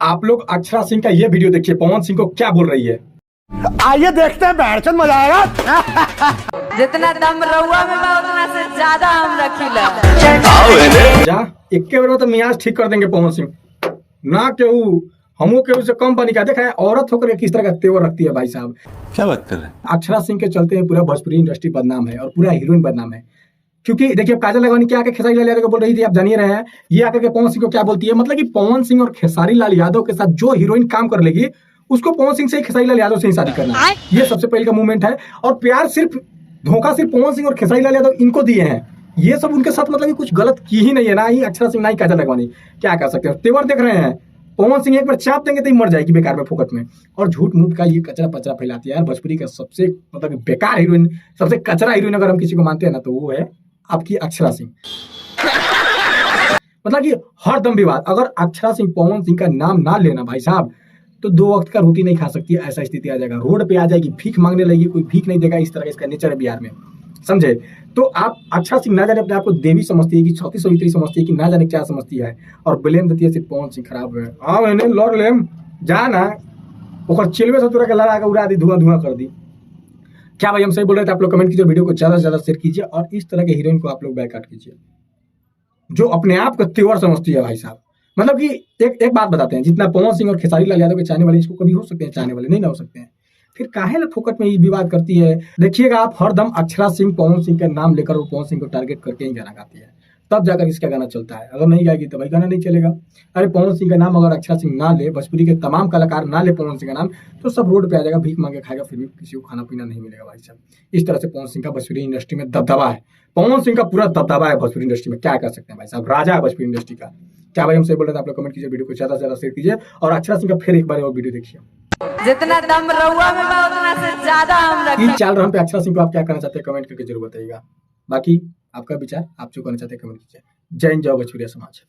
आप लोग अक्षरा सिंह का ये वीडियो देखिए, पवन सिंह को क्या बोल रही है। आइए देखते हैं, बैठचंद मजा आएगा। जितना दम रहुआ में बा उतना से ज्यादा हम रखीला। जा एक के बार में तो मियाज ठीक कर देंगे पवन सिंह ना, केहू हमो केहू से कम बनी का। देखा है औरत होकर किस तरह का तेवर रखती है भाई साहब। क्या बात कर रहे हैं? अक्षरा सिंह के चलते पूरा भोजपुरी इंडस्ट्री बदनाम है और पूरा हीरोइन बदनाम है। क्योंकि देखिए अब काजल राघवानी क्या आके खेसारी लाल यादव को बोल रही थी, आप जानिए रहे हैं, ये आकर के पवन सिंह को क्या बोलती है। मतलब कि पवन सिंह और खेसारी लाल यादव के साथ जो हीरोइन काम कर लेगी उसको पवन सिंह से ही, खेसारी लाल यादव से ही शादी करना है। ये सबसे पहले का मूवमेंट है। और प्यार सिर्फ धोखा सिर्फ पवन सिंह और खेसारी लाल यादव इनको दिए हैं। ये सब उनके साथ मतलब कि कुछ गलत की ही नहीं है, ना ही अक्षरा सिंह ना ही काजल राघवानी। क्या कर सकते हैं, तेवर देख रहे हैं। पवन सिंह एक बार चाप देंगे तो ही मर जाएगी बेकार में, फोकट में। और झूठ मूठ का ये कचरा पचरा फैलाती है यार। भोजपुरी का सबसे मतलब बेकार हीरोइन, सबसे कचरा हीरोइन अगर हम किसी को मानते हैं ना तो वो है आपकी अक्षरा सिंह। मतलब कि हर दम विवाद। अगर अक्षरा सिंह पवन सिंह का नाम ना लेना भाई साहब तो 2 वक्त का रोटी नहीं खा सकती, ऐसा स्थिति आ जाएगा। रोड पे आ जाएगी, भीख मांगने लगेगी, कोई भीख नहीं देगा। इस तरह का इसका नेचर है बिहार में, समझे। तो आप अक्षरा सिंह ना जाने अपने आप को देवी समझती है कि छौती सवित्री समझती है कि ना जाने क्या समझती है, और ब्लेम देती है सिर्फ पवन सिंह खराब है। हाँ मैंने लड़ लेम जा ना ओकर चिलवे से तुरा के लड़ा के उड़ा दी, धुआं धुआं कर दी। क्या भाई हम सही बोल रहे थे? आप लोग कमेंट कीजिए, वीडियो को ज्यादा से ज्यादा शेयर कीजिए और इस तरह के हीरोइन को आप लोग बैकआउट कीजिए जो अपने आप को तेवर समझती है भाई साहब। मतलब कि एक बात बताते हैं, जितना पवन सिंह और खेसारी लाल यादव के चाहने वाले इसको कभी हो सकते हैं, चाहने वाले नहीं ना हो सकते हैं, फिर काहे ना फोकट में ये विवाद करती है। देखिएगा आप हरदम अक्षरा सिंह पवन सिंह का नाम लेकर और पवन सिंह को टारगेट करके ही गाना गाती है, तब जाकर इसका गाना चलता है। अगर नहीं गाएगी तो भाई गाना नहीं चलेगा। अरे पवन सिंह का नाम अगर अक्षरा सिंह ना ले, भोजपुरी के तमाम कलाकार ना ले पवन सिंह का नाम, तो सब रोड पे आ जाएगा, भीख मांगे खाएगा, फिर भी किसी को खाना पीना नहीं मिलेगा भाई साहब। इस तरह से पवन सिंह का भोजपुरी इंडस्ट्री में दबदबा है। पवन सिंह का पूरा दबदबा है भोजपुरी इंडस्ट्री में। क्या कर सकते हैं भाई साहब, राजा है भोजपुरी इंडस्ट्री का। क्या भाई हम सही बोल रहे थे? आप लोग कमेंट कीजिए, वीडियो को ज्यादा से ज्यादा शेयर कीजिए और अक्षरा सिंह का फिर एक बार और वीडियो देखिए। जितना दम रहुआ में बा उतना से ज्यादा हम रखीला। इन 4 राउंड पे अक्षरा सिंह को आप क्या करना चाहते हैं कमेंट करके जरूर बताइएगा। बाकी आपका विचार, आप जो करना चाहते हैं कमेंट कीजिए। जय हिंद, जय भोजपुरिया समाज।